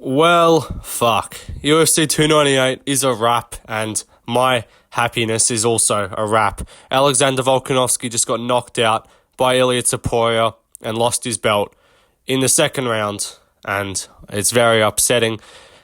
Well, fuck. UFC 298 is a wrap, and my happiness is also a wrap. Alexander Volkanovski just got knocked out by Ilia Topuria and lost his belt in the second round, and it's very upsetting.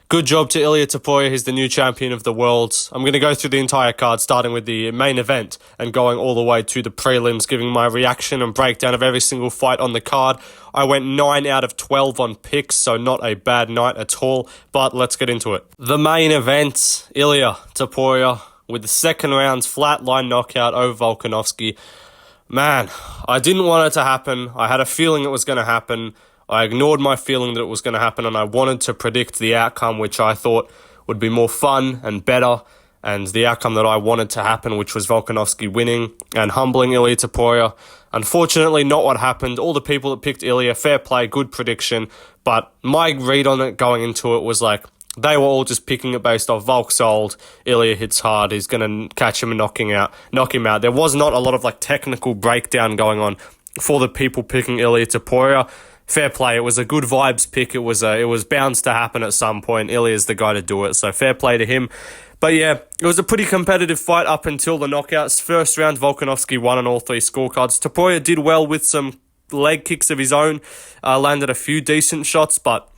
Good job to Ilia Topuria. He's the new champion of the world. I'm going to go through the entire card, starting with the main event and going all the way to the prelims, giving my reaction and breakdown of every single fight on the card. I went 9 out of 12 on picks, so not a bad night at all, but let's get into it. The main event, Ilia Topuria with the second round flatline knockout over Volkanovski. Man, I didn't want it to happen. I had a feeling it was going to happen. I ignored my feeling that it was going to happen, and I wanted to predict the outcome, which I thought would be more fun and better, and the outcome that I wanted to happen, which was Volkanovski winning and humbling Ilia Topuria. Unfortunately, not what happened. All the people that picked Ilia, fair play, good prediction, but my read on it going into it was like, they were all just picking it based off Volk's old. Ilia hits hard. He's going to catch him and knock him out. There was not a lot of technical breakdown going on for the people picking Ilia Topuria. Fair play. It was a good vibes pick. It was bound to happen at some point. Ilia's the guy to do it, so fair play to him. But yeah, it was a pretty competitive fight up until the knockouts. First round, Volkanovski won on all three scorecards. Topuria did well with some leg kicks of his own, landed a few decent shots, but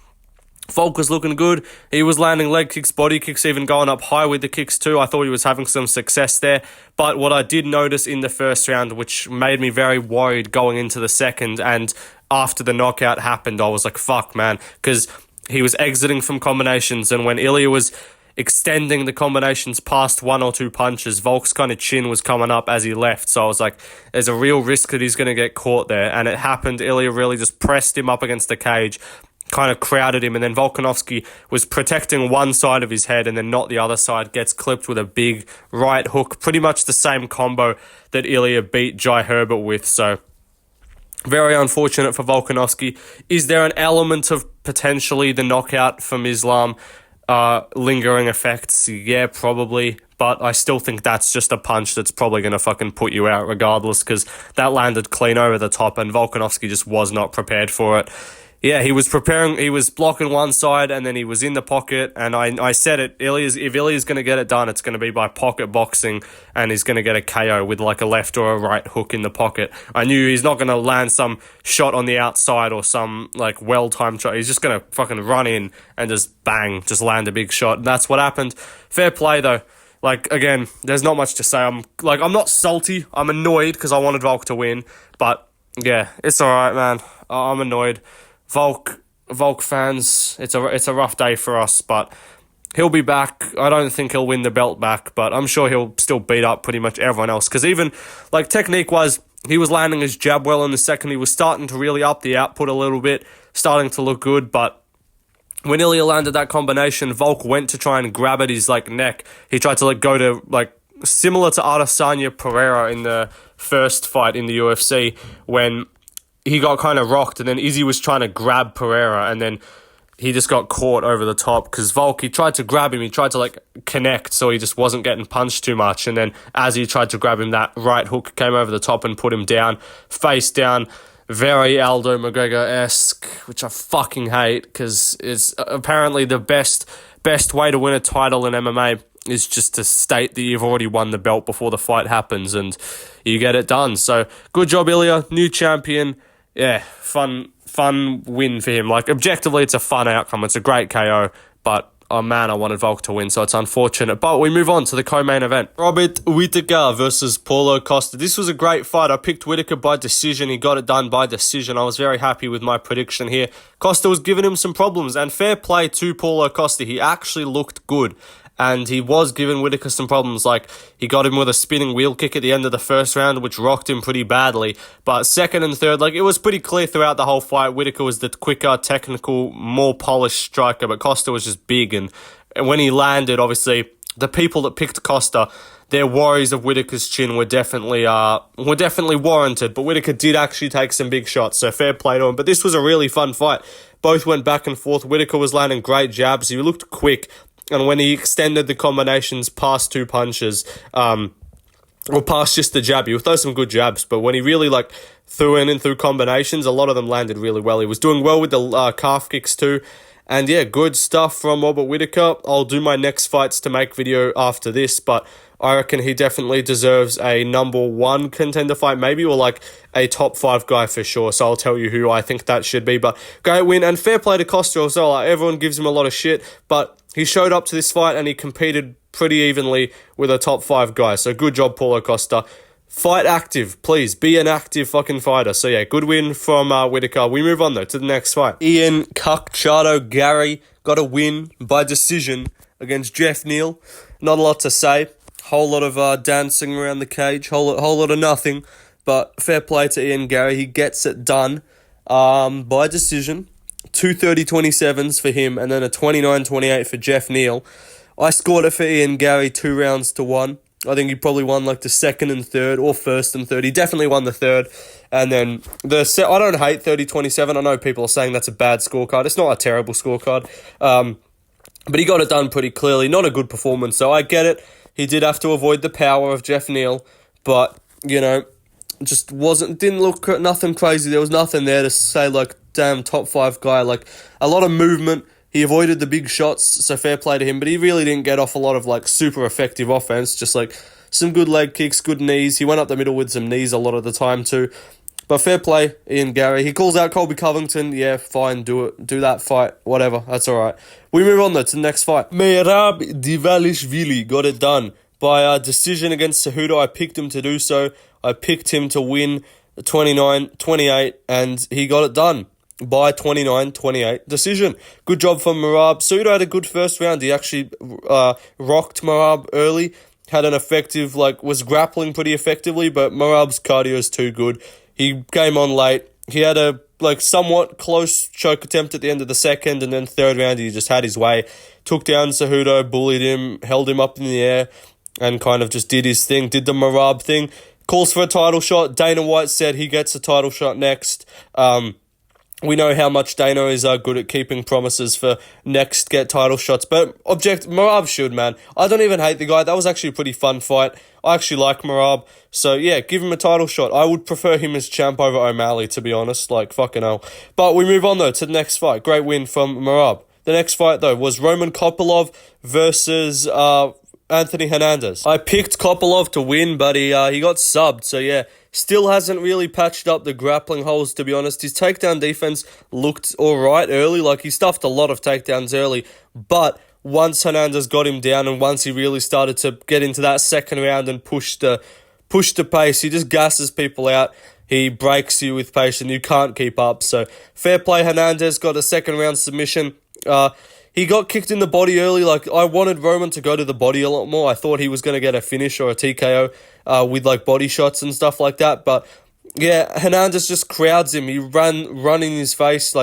Volk was looking good. He was landing leg kicks, body kicks, even going up high with the kicks too. I thought he was having some success there. But what I did notice in the first round, which made me very worried going into the second, and after the knockout happened, I was like, fuck, man, because he was exiting from combinations, and when Ilia was extending the combinations past one or two punches, Volk's kind of chin was coming up as he left, so I was like, there's a real risk that he's going to get caught there, and it happened. Ilia really just pressed him up against the cage, kind of crowded him, and then Volkanovski was protecting one side of his head and then not the other side, gets clipped with a big right hook, pretty much the same combo that Ilia beat Jai Herbert with, so very unfortunate for Volkanovski. Is there an element of potentially the knockout from Islam lingering effects? Yeah, probably. But I still think that's just a punch that's probably going to fucking put you out regardless, because that landed clean over the top and Volkanovski just was not prepared for it. Yeah, he was blocking one side and then he was in the pocket, and I said it, if Ilia's going to get it done, it's going to be by pocket boxing, and he's going to get a KO with a left or a right hook in the pocket. I knew he's not going to land some shot on the outside or some well-timed shot. He's just going to fucking run in and just bang, just land a big shot. And that's what happened. Fair play though. Again, there's not much to say. I'm not salty. I'm annoyed because I wanted Volk to win, but yeah, it's alright, man. I'm annoyed. Volk fans, it's a rough day for us, but he'll be back. I don't think he'll win the belt back, but I'm sure he'll still beat up pretty much everyone else, because even technique-wise, he was landing his jab well in the second. He was starting to really up the output a little bit, starting to look good, but when Ilia landed that combination, Volk went to try and grab at his neck. He tried to go to similar to Adesanya Pereira in the first fight in the UFC, when he got kind of rocked, and then Izzy was trying to grab Pereira, and then he just got caught over the top, because Volk, he tried to grab him, he tried to connect, so he just wasn't getting punched too much, and then as he tried to grab him, that right hook came over the top and put him down, face down, very Aldo McGregor-esque, which I fucking hate, because it's apparently the best way to win a title in MMA is just to state that you've already won the belt before the fight happens, and you get it done. So, good job, Ilia, new champion. Yeah, fun win for him. Objectively, it's a fun outcome. It's a great KO, but oh man, I wanted Volk to win, so it's unfortunate. But we move on to the co-main event. Robert Whitaker versus Paulo Costa. This was a great fight. I picked Whitaker by decision. He got it done by decision. I was very happy with my prediction here. Costa was giving him some problems, and fair play to Paulo Costa. He actually looked good, and he was giving Whitaker some problems. He got him with a spinning wheel kick at the end of the first round, which rocked him pretty badly. But second and third, it was pretty clear throughout the whole fight. Whitaker was the quicker, technical, more polished striker, but Costa was just big. And when he landed, obviously, the people that picked Costa, their worries of Whitaker's chin were definitely warranted. But Whitaker did actually take some big shots, so fair play to him. But this was a really fun fight. Both went back and forth. Whitaker was landing great jabs. He looked quick. And when he extended the combinations past two punches, or past just the jab, he would throw some good jabs, but when he really threw in and through combinations, a lot of them landed really well. He was doing well with the calf kicks too, And yeah, good stuff from Robert Whitaker. I'll do my next fights to make video after this, but I reckon he definitely deserves a number 1 contender fight, maybe, or like a top 5 guy for sure. So I'll tell you who I think that should be. But great win, and fair play to Costa as well. Like, everyone gives him a lot of shit, but he showed up to this fight and he competed pretty evenly with a top 5 guy. So good job, Paulo Costa. Fight active, please. Be an active fucking fighter. So yeah, good win from Whitaker. We move on though to the next fight. Ian Cucciato Gary got a win by decision against Jeff Neal. Not a lot to say. Whole lot of dancing around the cage. Whole lot of nothing. But fair play to Ian Gary. He gets it done by decision. 2 30-27s for him, and then a 29-28 for Jeff Neal. I scored it for Ian Gary 2 rounds to 1. I think he probably won like the second and third, or first and third. He definitely won the third. And then I don't hate 30-27. I know people are saying that's a bad scorecard. It's not a terrible scorecard. But he got it done pretty clearly. Not a good performance, so I get it. He did have to avoid the power of Jeff Neal, but, you know, just didn't look nothing crazy. There was nothing there to say, like, damn, top 5 guy. Like, a lot of movement. He avoided the big shots, so fair play to him, but he really didn't get off a lot of, like, super effective offense, just, like, some good leg kicks, good knees. He went up the middle with some knees a lot of the time, too. But fair play, Ian Gary. He calls out Colby Covington. Yeah, fine, do it. Do that fight, whatever, that's all right. We move on, though, to the next fight. Merab Divalishvili got it done by decision against Cejudo. I picked him to do so. I picked him to win 29-28, and he got it done by 29-28 decision. Good job from Merab. Cejudo had a good first round. He actually rocked Merab early, had an effective, was grappling pretty effectively, but Merab's cardio is too good. He came on late. He had a somewhat close choke attempt at the end of the second, and then third round he just had his way. Took down Cejudo, bullied him, held him up in the air, and kind of just did his thing, did the Merab thing. Calls for a title shot. Dana White said he gets a title shot next. We know how much Dana is good at keeping promises for next get title shots. But Merab should, man. I don't even hate the guy. That was actually a pretty fun fight. I actually like Merab. So, yeah, give him a title shot. I would prefer him as champ over O'Malley, to be honest. Fucking hell. But we move on, though, to the next fight. Great win from Merab. The next fight, though, was Roman Kopylov versus Anthony Hernandez. I picked Kopylov to win, but he got subbed. So, yeah. Still hasn't really patched up the grappling holes, to be honest. His takedown defense looked alright early. He stuffed a lot of takedowns early. But once Hernandez got him down and once he really started to get into that second round and push the pace, he just gasses people out. He breaks you with pace and you can't keep up. So, fair play, Hernandez got a second round submission. He got kicked in the body early. I wanted Roman to go to the body a lot more. I thought he was going to get a finish or a TKO with body shots and stuff like that. But yeah, Hernandez just crowds him. He run in his face,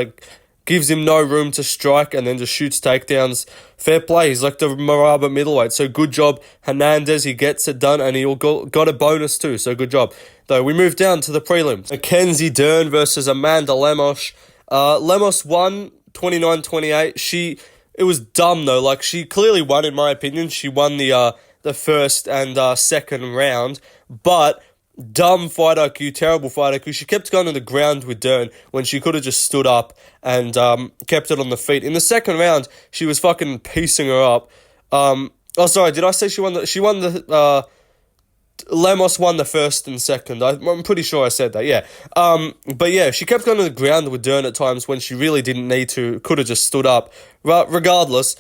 gives him no room to strike, and then just shoots takedowns. Fair play. He's like the Maraba middleweight. So good job, Hernandez. He gets it done, and he got a bonus too. So good job. Though we move down to the prelims. McKenzie Dern versus Amanda Lemos. Lemos won 29-28. It was dumb though. She clearly won, in my opinion. She won the first and second round, but dumb fight IQ, terrible fight IQ. She kept going to the ground with Dern when she could have just stood up and kept it on the feet. In the second round, she was fucking piecing her up. Sorry, did I say she won the Lemos won the first and second. I'm pretty sure I said that, yeah. But yeah, she kept going to the ground with Dern at times when she really didn't need to. Could have just stood up. Regardless,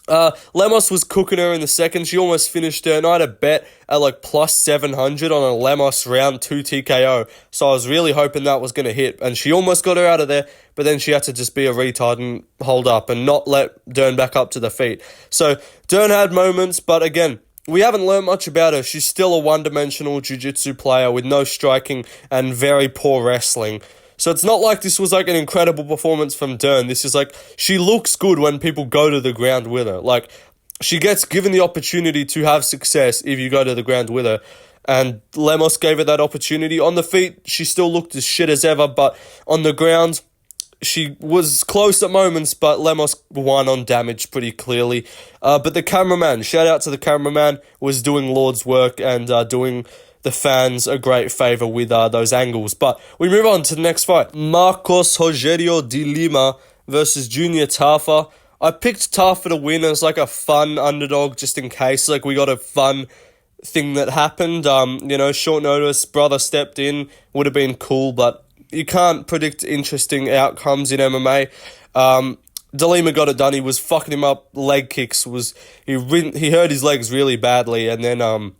Lemos was cooking her in the second. She almost finished her, and I had a bet at plus 700 on a Lemos round 2 TKO. So I was really hoping that was going to hit, and she almost got her out of there, but then she had to just be a retard and hold up and not let Dern back up to the feet. So Dern had moments, but again, we haven't learned much about her. She's still a one-dimensional jiu-jitsu player with no striking and very poor wrestling. So it's not like this was an incredible performance from Dern. This is she looks good when people go to the ground with her. She gets given the opportunity to have success if you go to the ground with her. And Lemos gave her that opportunity. On the feet, she still looked as shit as ever, but on the ground, she was close at moments, but Lemos won on damage pretty clearly. But the cameraman, shout out to the cameraman, was doing Lord's work and doing the fans a great favour with those angles. But we move on to the next fight. Marcos Rogerio de Lima versus Junior Tafa. I picked Tafa to win as like a fun underdog just in case. Like we got a fun thing that happened. Short notice, brother stepped in, would have been cool, but you can't predict interesting outcomes in MMA. De Lima got it done. He was fucking him up. Leg kicks he hurt his legs really badly, and then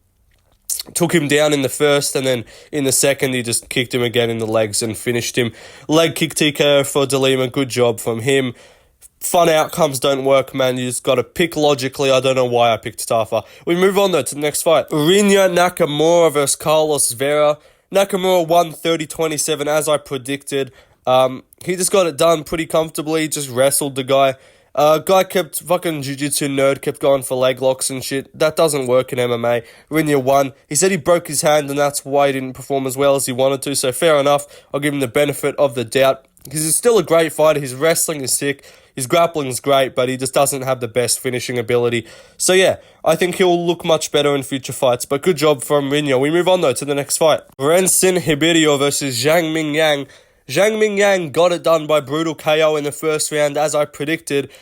took him down in the first, and then in the second he just kicked him again in the legs and finished him. Leg kick TKO for De Lima. Good job from him. Fun outcomes don't work, man. You just got to pick logically. I don't know why I picked Tafa. We move on, though, to the next fight. Rinya Nakamura versus Carlos Vera. Nakamura won 30-27, as I predicted. He just got it done pretty comfortably. Just wrestled the guy. Guy kept fucking jiu-jitsu nerd, kept going for leg locks and shit. That doesn't work in MMA. Rinya won. He said he broke his hand, and that's why he didn't perform as well as he wanted to. So fair enough. I'll give him the benefit of the doubt. Because he's still a great fighter. His wrestling is sick. His grappling is great, but he just doesn't have the best finishing ability. So yeah, I think he'll look much better in future fights. But good job from Rinya. We move on, though, to the next fight. Renson Hibirio versus Zhang Mingyang. Zhang Mingyang got it done by brutal KO in the first round, as I predicted.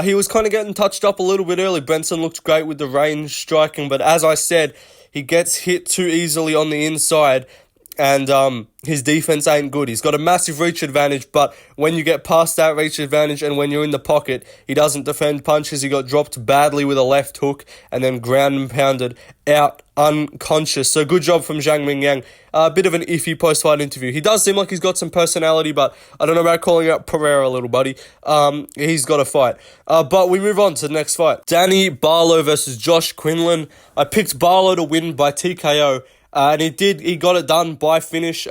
He was kind of getting touched up a little bit early. Benson looked great with the range striking, but as I said, he gets hit too easily on the inside, and his defense ain't good. He's got a massive reach advantage, but when you get past that reach advantage and when you're in the pocket, he doesn't defend punches. He got dropped badly with a left hook and then ground and pounded out unconscious. So good job from Zhang Mingyang. A bit of an iffy post-fight interview. He does seem like he's got some personality, but I don't know about calling out Pereira, little buddy. He's got to fight. But we move on to the next fight. Danny Barlow versus Josh Quinlan. I picked Barlow to win by TKO. And he did. He got it done by finish.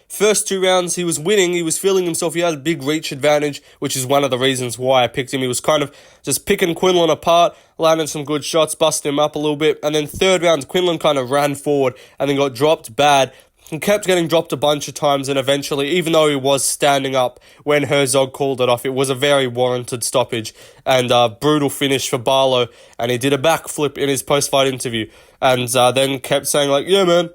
First 2 rounds, he was winning. He was feeling himself. He had a big reach advantage, which is one of the reasons why I picked him. He was kind of just picking Quinlan apart, landing some good shots, busting him up a little bit. And then third round, Quinlan kind of ran forward and then got dropped bad. He kept getting dropped a bunch of times, and eventually, even though he was standing up when Herzog called it off, it was a very warranted stoppage and brutal finish for Barlow. And he did a backflip in his post-fight interview, and then kept saying like, yeah, man,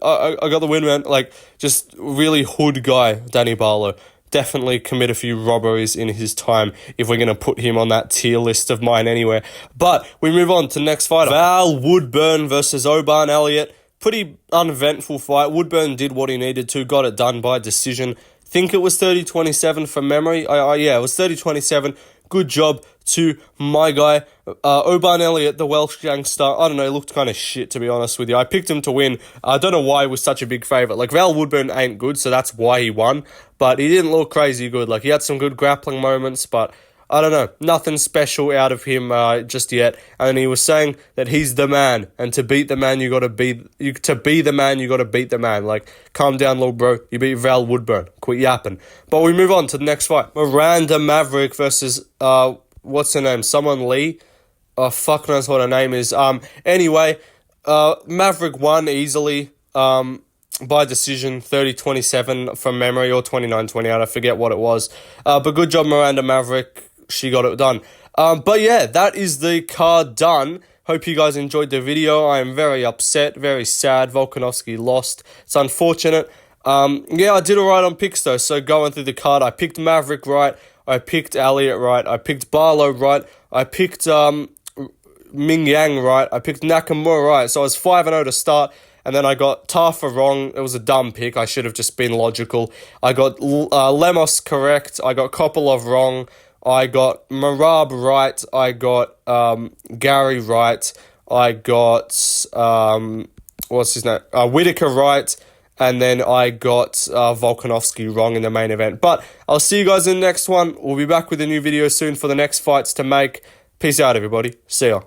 I got the win, man. Like, just really hood guy, Danny Barlow. Definitely commit a few robberies in his time if we're going to put him on that tier list of mine anywhere. But we move on to the next fighter. Val Woodburn versus Oban Elliot. Pretty uneventful fight. Woodburn did what he needed to, got it done by decision. Think it was 30-27 from memory. Yeah, it was 30-27. Good job to my guy. Oban Elliot, the Welsh gangster. I don't know, he looked kind of shit, to be honest with you. I picked him to win. I don't know why he was such a big favourite. Like, Val Woodburn ain't good, so that's why he won. But he didn't look crazy good. Like, he had some good grappling moments, but I don't know, nothing special out of him just yet. And he was saying that he's the man, and to beat the man, you got to be the man, you got to beat the man. Like, calm down, little bro. You beat Val Woodburn. Quit yapping. But we move on to the next fight. Miranda Maverick versus what's her name? Someone Lee. Oh, fuck knows what her name is. Anyway, Maverick won easily. By decision, 30-27 from memory, or 29-28, I forget what it was. But good job, Miranda Maverick. She got it done. But yeah, that is the card done. Hope you guys enjoyed the video. I am very upset, very sad. Volkanovski lost. It's unfortunate. Yeah, I did alright on picks though. So going through the card, I picked Maverick right. I picked Elliot right. I picked Barlow right. I picked Mingyang right. I picked Nakamura right. So I was 5-0 to start. And then I got Tafa wrong. It was a dumb pick. I should have just been logical. I got Lemos correct. I got Kopolov wrong. I got Marab right. I got Gary right. I got, what's his name? Whitaker right. And then I got Volkanovski wrong in the main event. But I'll see you guys in the next one. We'll be back with a new video soon for the next fights to make. Peace out, everybody. See ya.